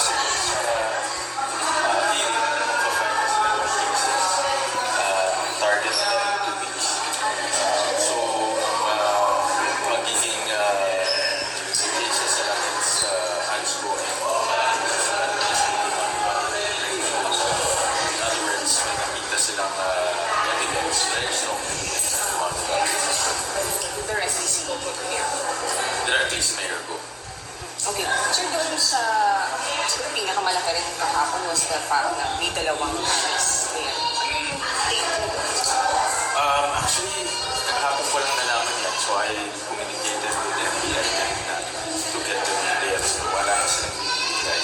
possible sa hearing na magpa-file na sila ng cases. Ang target nila ay 2 weeks. So, magiging cases sa langit sa ALSCO and in other words, may nakita silang evidence, very strong evidence na gumagawa. Directly si Directly sa mayor ko. Okay. So doon sa siguro pinakamalaki rin kahapon was the fact na may dalawang cases there. Take mo doon. Actually, kahapon ko lang nalaman yan. So I communicated with the FBI kanina to get the details. So wala na silang binibigay.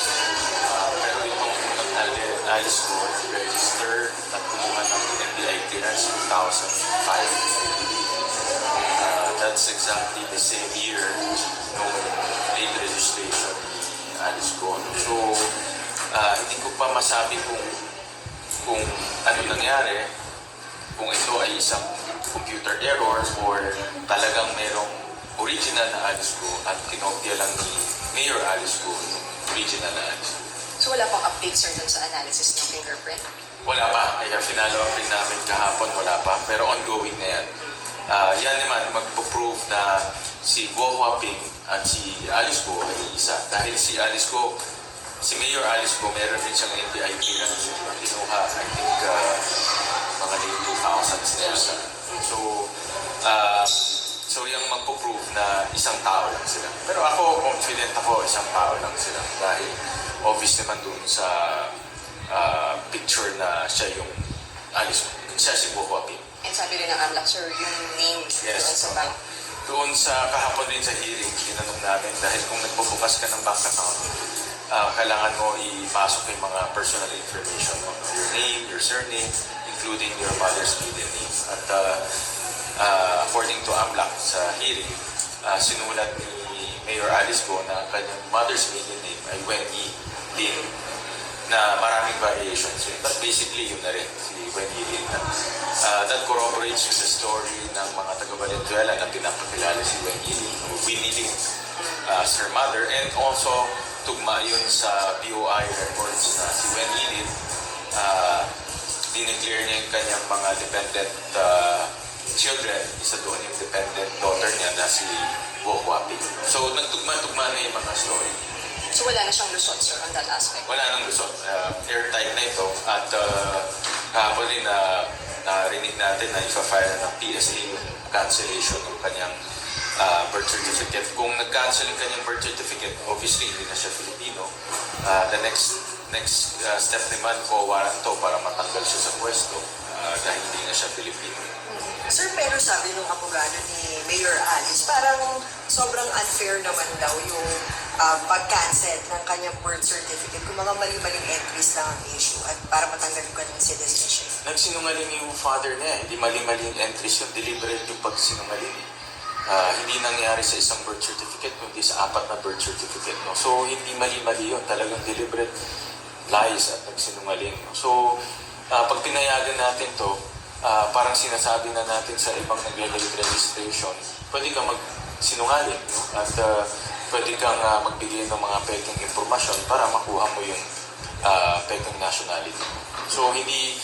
Pero itong unang alis ko, register at kumuha ng FBI clearance 2005. That's exactly the same year nung late registration ni Alice ko. So, hindi ko pa masabi kung ano nangyari, kung ito ay isang computer error or talagang merong original na Alice ko at kinopya lang ni Mayor Alice ko yung original na Alice ko. So wala pang updates sir dun sa analysis ng fingerprint? Wala pa. Kaya finalo up rin namin kahapon, wala pa. Pero ongoing na yan. Yan naman, magpo-prove na si Guo Huaping at si Alice Go ay isa. Dahil si Alice Go, si Mayor Alice Go, meron din siyang NBI clearance na kinuha, I think, mga late 2000s na yata. So yung magpo-prove na isang tao lang sila. Pero ako, confident ako, isang tao lang sila. Dahil obvious naman dun sa picture na siya yung Alice Go. Siya si Guo Huaping. And sabi rin ng AMLAC, sir, yung name Yes. doon sa bank. Doon sa kahapon din sa hearing, tinanong namin dahil kung nagbubukas ka ng bank account, kailangan mo ipasok yung mga personal information mo. Your name, your surname, including your mother's maiden name. At according to AMLAC sa hearing, sinulat ni Mayor Alice Go na kanyang mother's maiden name ay Wendy Lin na maraming variations yun. But basically, yun na rin, si Wendy Lin. That corroborates with the story ng mga taga-Valenzuela na pinapakilala si Wendy Lin, Winnie Lin, as her mother. And also, tugma yun sa BOI records na si Wendy Lin, dineclare niya yung kanyang mga dependent children. Isa doon yung dependent daughter niya na si Guo Huaping. So, nagtugma-tugma na yung mga story. So wala na siyang lusot, sir, on that aspect? Wala nang lusot. Airtight na ito. At kahapon rin narinig natin na ipa-file ng PSA yung cancellation ng kanyang birth certificate. Kung nag-cancel yung kanyang birth certificate, obviously hindi na siya Filipino. The next step naman po waranto para matanggal siya sa pwesto dahil hindi na siya Filipino. Sir, pero sabi nung abogado ni Mayor Alice, parang sobrang unfair naman daw yung pag-cancel ng kanyang birth certificate kung mga mali-maling entries lang ang issue at para matanggal yung kanyang citizenship. Nagsinungaling yung father niya. Hindi mali-maling entries yung deliberate yung pagsinungaling. Hindi nangyari sa isang birth certificate kundi sa 4 na birth certificate. No? So, hindi mali-mali yun. Talagang deliberate lies at nagsinungaling. No? So, pag pinayagan natin to, parang sinasabi na natin sa ibang nag-legal registration, pwede kang magsinungaling. No? At pwede kang magbigay ng mga pekeng impormasyon para makuha mo yung pekeng nationality. So, hindi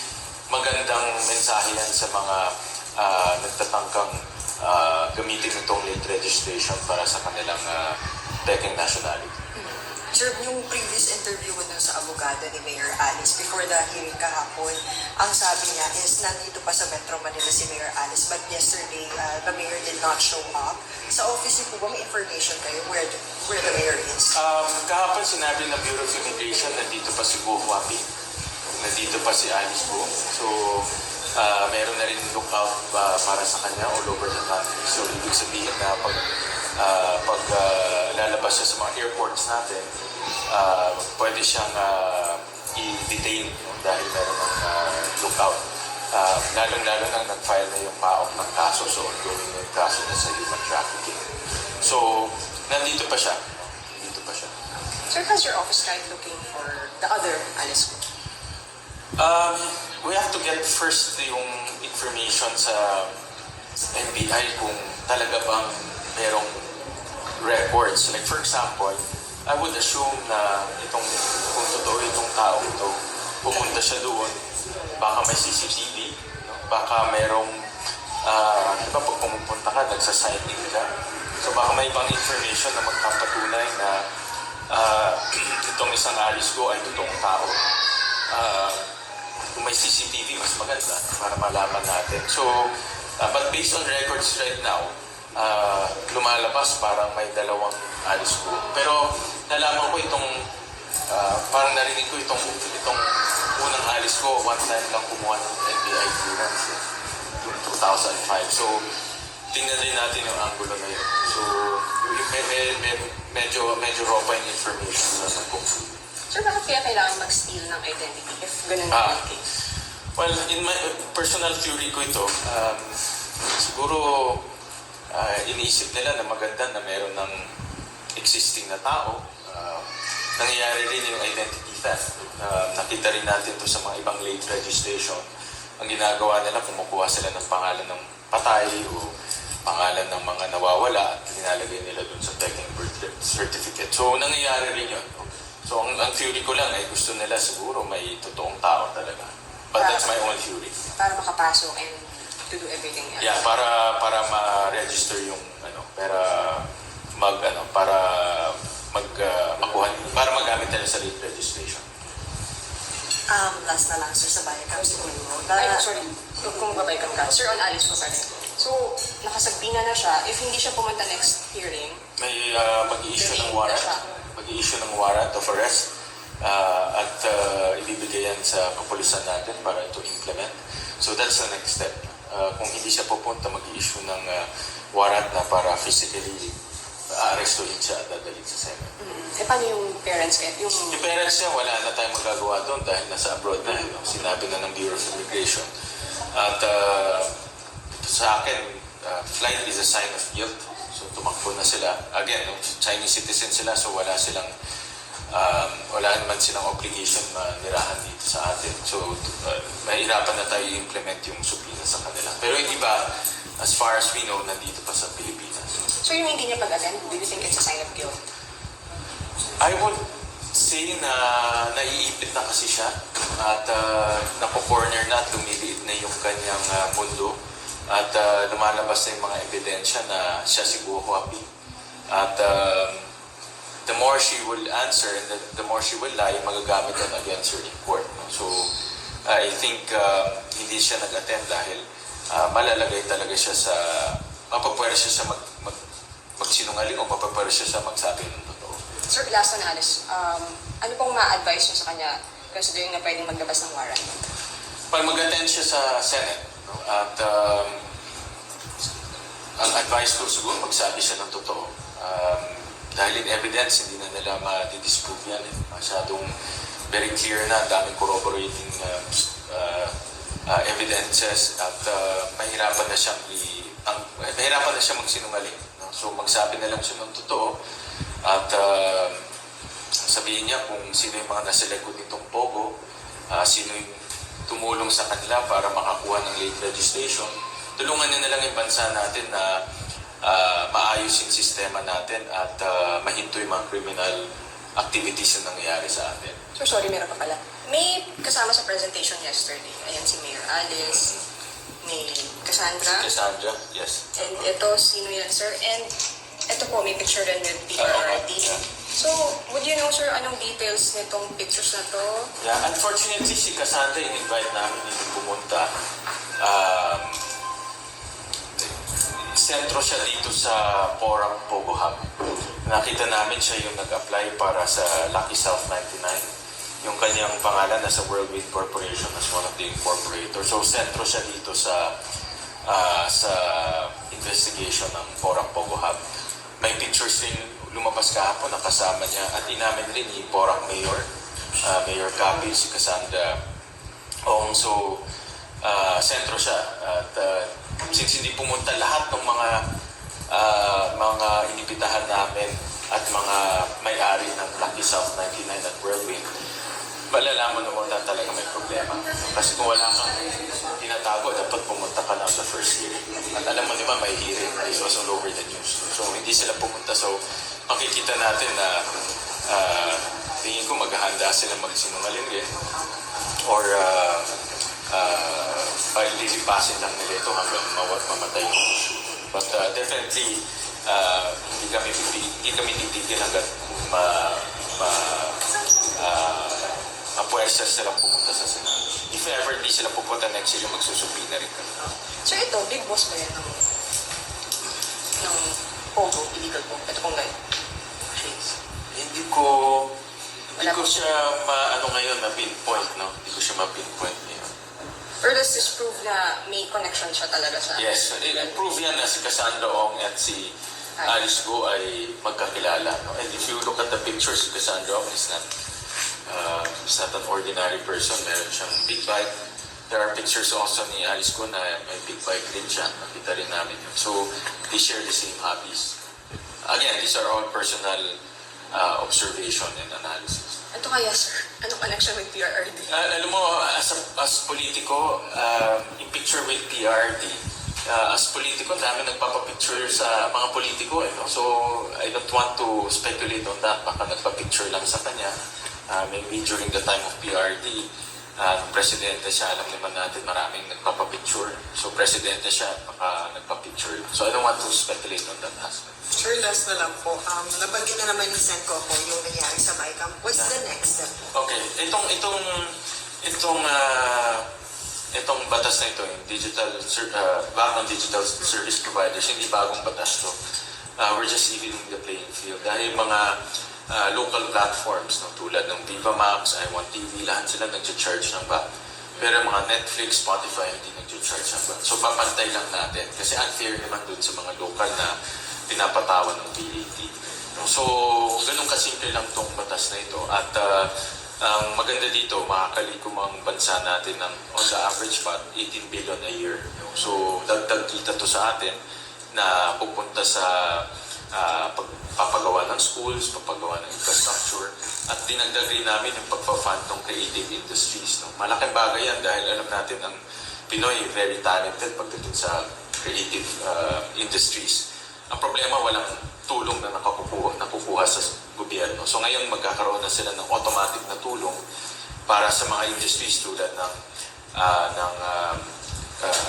magandang mensahe yan sa mga nagtatangkang gamitin itong late registration para sa kanilang pekeng nationality. Sir, yung previous interview mo dun sa abogado ni Mayor Alice before the hearing kahapon, ang sabi niya is nandito pa sa Metro Manila si Mayor Alice but yesterday the mayor did not show up. Sa office niyo po ba may information kayo where the mayor is? Kahapon sinabi ng Bureau of Immigration nandito pa si Guo Huaping, nandito pa si Alice Go. So, meron na rin lookout para sa kanya all over the country. So, ibig sabihin na pag lalabas siya sa mga airports natin, pwede siyang i-detain dahil meron ng lookout. Lalong-lalo nang nag-file na yung PAOK ng kaso, so ongoing yung kaso na sa human trafficking. So, nandito pa siya. Sir, has your office tried looking for the other Alice Go? We have to get first yung information sa NBI kung talaga bang merong records. Like for example, I would assume na itong taong to. Pupunta siya doon, baka may CCTV, no? Baka merong, di ba pag pumupunta ka, nagsasign in ka. So baka may ibang information na magpapatunay na itong isang alis ko ay totoong tao. Kung may CCTV, mas maganda para malaman natin. So, but based on records right now, lumalabas parang may dalawang alis ko. Pero nalaman ko itong, parang narinig ko itong unang alis ko, one time lang kumuha ng NBI clearance, yung 2005. So, tingnan rin natin yung angulo na yun. So, medyo raw pa yung information na nag-conclude. Sir, bakit kaya kailangan mag-steal ng identity if ganun na yung case? Well, in my personal theory ko ito, siguro iniisip nila na maganda na meron ng existing na tao. Nangyayari rin yung identity theft. Nakita rin natin to sa mga ibang late registration. Ang ginagawa nila, kumukuha sila ng pangalan ng patay o pangalan ng mga nawawala at nilalagay nila dun sa pecking birth certificate. So, nangyayari rin yun. So, ang theory ko lang ay gusto nila siguro may totoong tao talaga. But that's my own theory. Para makapasok and to do everything else. Yeah, para ma-register yung para magamit nila sa late registration. Last na lang, sir, sa bayan comes to mo. Ay, sorry. Kung babay ka ka. Sir, on Alice po pa rin. So, nakasagbina na siya. If hindi siya pumunta next hearing, May mag-i-issue ng Detained na warrant. siya. Mag-i-issue ng warrant of arrest at ibibigay yan sa kapulisan natin para ito implement. So that's the next step. Kung hindi siya pupunta, mag-i-issue ng warrant na para physically arrestuhin siya at dadalhin sa Senate. paano yung parents? Yung Yung parents niya, wala na tayong magagawa doon dahil nasa abroad na. No? Sinabi na ng Bureau of Immigration. At sa akin, flight is a sign of guilt. So tumakbo na sila. Again, no, Chinese citizen sila, so wala naman silang obligation na nirahan dito sa atin. So mahirapan na tayo i-implement yung suplina sa kanila. Pero yung iba, as far as we know, nandito pa sa Pilipinas. so yung hindi niya pag-attend, do you think it's a sign of guilt? I would say na naiipit na kasi siya at napo-corner na at lumiliit na yung kanyang mundo at lumalabas na yung mga ebidensya na siya si Guo Huaping. At the more she will answer and the more she will lie, magagamit yan against her in court. So I think hindi siya nag-attend dahil malalagay talaga siya sa mapapwersa siya magsinungaling o mapapwersa siya magsabi ng totoo. Sir, last na Alice, ano pong ma-advise niyo sa kanya considering na pwedeng maglabas ng warrant? Pag mag-attend siya sa Senate, no? At ang advice ko siguro magsabi siya ng totoo. Dahil in evidence, hindi na nila ma-disprove yan. Masyadong very clear na, daming corroborating evidences at mahirapan na siyang magsinungaling. No? So magsabi na lang siya ng totoo at sabihin niya kung sino yung mga nasa likod nitong Pogo, sino yung tumulong sa kanila para makakuha ng late registration. Tulungan niya na lang yung bansa natin na maayos yung sistema natin at mahinto yung mga criminal activities na nangyayari sa atin. So sorry, meron pa pala. May kasama sa presentation yesterday. Ayan si Mayor Alice, may Cassandra. Cassandra, yes. And ito, sino yan, sir? And ito po, may picture rin with PRRD. So, would you know, sir, anong details nitong pictures na to? Yeah, unfortunately, si Cassandra in-invite namin hindi pumunta. Sentro siya dito sa Porang Pogo Hub. Nakita namin siya yung nag-apply para sa Lucky South 99. Yung kanyang pangalan nasa Whirlwind Corporation as one of the incorporators. So, sentro siya dito sa investigation ng Porang Pogo Hub. May pictures rin lumabas kahapon na kasama niya at inamin rin ni Porang Mayor, Mayor Capi, si Cassandra Ong. So, sentro siya. At since hindi pumunta lahat ng mga inibitahan namin at mga may-ari ng Lucky South 99 at Whirlwind, malalaman mo na talaga may problema. Kasi kung wala kang tinatago, dapat pumunta ka na sa first hearing. At alam mo, di ba, may hearing. This was all over the news. So, hindi sila pumunta. So, makikita natin na tingin ko maghahanda sila magsinungaling rin. Or lilipasin lang nila ito hanggang mamatay yung issue. But definitely, hindi kami titigil hanggang mapuwersa silang pumunta sa Senado. If ever hindi sila pupunta next year, magsusupi na rin kami. So ito, big boss ba yan ng Pogo, illegal po? Ito pong guy. Hindi ko siya ma-pinpoint, no? Hindi ko siya ma-pinpoint ngayon. Or does this prove na may connection siya talaga sa... Yes, prove yan na si Cassandra Ong at si Alice Go ay magkakilala. No? And if you look at the pictures, si Cassandra Ong is not an ordinary person. Meron siyang big bike. There are pictures also ni Alice Go na may big bike rin siya. Nakita rin namin yun. So, they share the same hobbies. Again, these are all personal observation and analysis. Ito kaya, sir? Anong connection with PRRD? Alam mo, as politiko, in picture with PRD, as politiko, dami nagpapapicture sa mga politiko. No? So, I don't want to speculate on that. Baka nagpapicture lang sa kanya. Maybe during the time of PRD, presidente siya, alam naman natin, maraming nagpapapicture. So, presidente siya, baka nagpapicture. So, I don't want to speculate on that aspect. Sir, last na lang po. Nabanggit na naman ni Sen Coco yung nangyari sa MyCam. What's the next step? Okay, itong batas na ito, yung back on digital service providers, hindi bagong batas to. We're just evening the playing field. Dahil mga local platforms, no, tulad ng Viva Max, iWantTV, lahat sila nag-charge ng VAT. Pero mga Netflix, Spotify, hindi nag-charge ng VAT. So papantay lang natin. Kasi unfair naman dun sa mga local na pinapatawan ng VAT. So, ganun kasimple lang tong batas na ito. At ang maganda dito, makakalikom ang bansa natin ng on the average pa 18 billion a year. So, dagdag kita to sa atin na pupunta sa papagawa ng schools, papagawa ng infrastructure, at dinagdag rin namin yung pagpa-fund ng creative industries. No? Malaking bagay yan dahil alam natin ang Pinoy very talented pagdating sa creative industries. Ang problema, walang tulong na nakukuha sa gobyerno. So ngayon, magkakaroon na sila ng automatic na tulong para sa mga industries tulad ng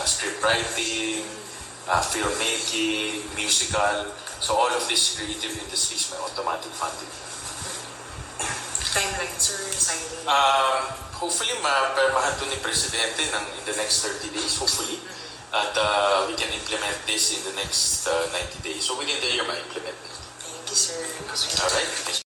script writing, filmmaking, musical. So all of these creative industries may automatic funding. Timeline, sir, signing. Hopefully, mapermahan to ni Presidente in the next 30 days, hopefully. At we can implement this in the next 90 days. So within the year, ma-implement. Thank you, sir. All right.